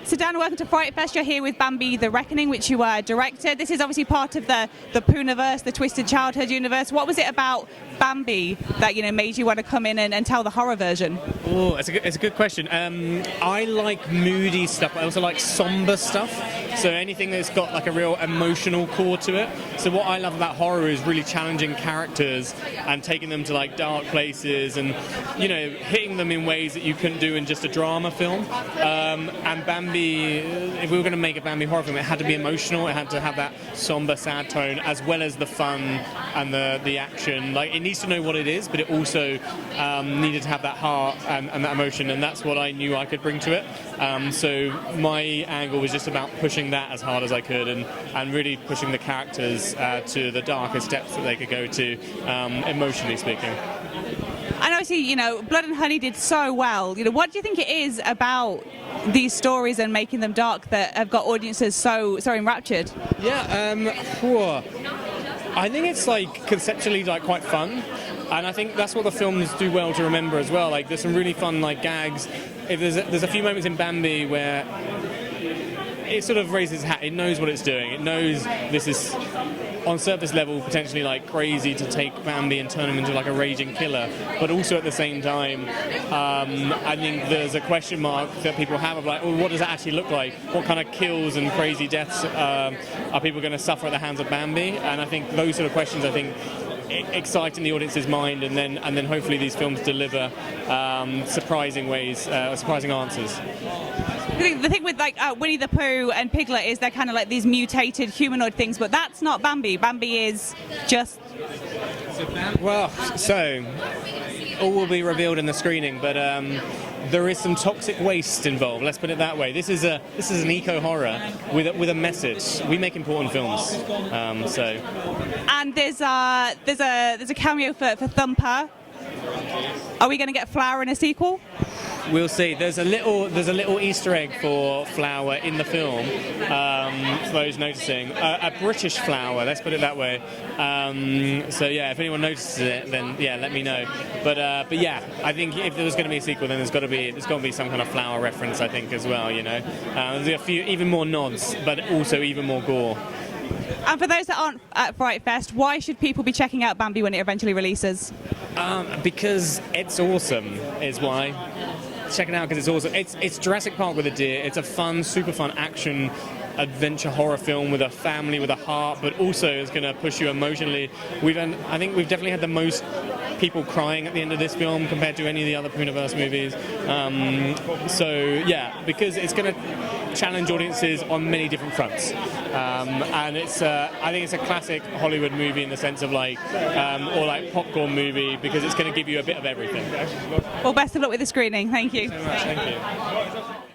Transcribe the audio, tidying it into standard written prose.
So Dan, welcome to FrightFest. You're here with Bambi: The Reckoning, which you directed. This is obviously part of the Poonaverse, the Twisted Childhood universe. What was it about Bambi that made you want to come in and tell the horror version? Oh, it's a good question. I like moody stuff, but I also like somber stuff. So anything that's got like a real emotional core to it. So what I love about horror is really challenging characters and taking them to like dark places and hitting them in ways that you couldn't do in just a drama film. And Bambi, if we were going to make a Bambi horror film, it had to be emotional. It had to have that somber, sad tone, as well as the fun and the action. Like, it needs to know what it is, but it also needed to have that heart and that emotion, and that's what I knew I could bring to it. So my angle was just about pushing that as hard as I could and really pushing the characters to the darkest depths that they could go to, emotionally speaking. And obviously, Blood and Honey did so well. What do you think it is about these stories and making them dark that have got audiences so enraptured? Yeah, I think it's like conceptually like quite fun, and I think that's what the films do well to remember as well. Like, there's some really fun like gags. If there's a few moments in Bambi where it sort of raises its hat. It knows what it's doing. It knows this is, on surface level, potentially like crazy to take Bambi and turn him into like a raging killer, but also at the same time, I think there's a question mark that people have of like, well, what does it actually look like? What kind of kills and crazy deaths are people going to suffer at the hands of Bambi? And I think those sort of questions, excite in the audience's mind, and then hopefully these films deliver surprising answers. The thing with like Winnie the Pooh and Piglet is they're kind of like these mutated humanoid things, but that's not Bambi. Bambi is just... Well, so all will be revealed in the screening, but there is some toxic waste involved. Let's put it that way. This is an eco horror with a message. We make important films, so. And there's a cameo for Thumper. Are we going to get Flower in a sequel? We'll see. There's a little Easter egg for Flower in the film, for those noticing. A British Flower, let's put it that way. So yeah, if anyone notices it, then yeah, let me know. But yeah, I think if there was going to be a sequel, then there's got to be some kind of Flower reference, I think, as well. There's a few even more nods, but also even more gore. And for those that aren't at FrightFest, why should people be checking out Bambi when it eventually releases? Because it's awesome, is why. Check it out because it's awesome. It's Jurassic Park with a deer. It's a fun, super fun action adventure horror film with a family, with a heart, but also is going to push you emotionally. I think we've definitely had the most people crying at the end of this film compared to any of the other Poonaverse movies. So yeah, because it's going to challenge audiences on many different fronts, and I think it's a classic Hollywood movie in the sense of like, or like popcorn movie, because it's going to give you a bit of everything. Well, best of luck with the screening. Thank you. Thank you so much. Thank you.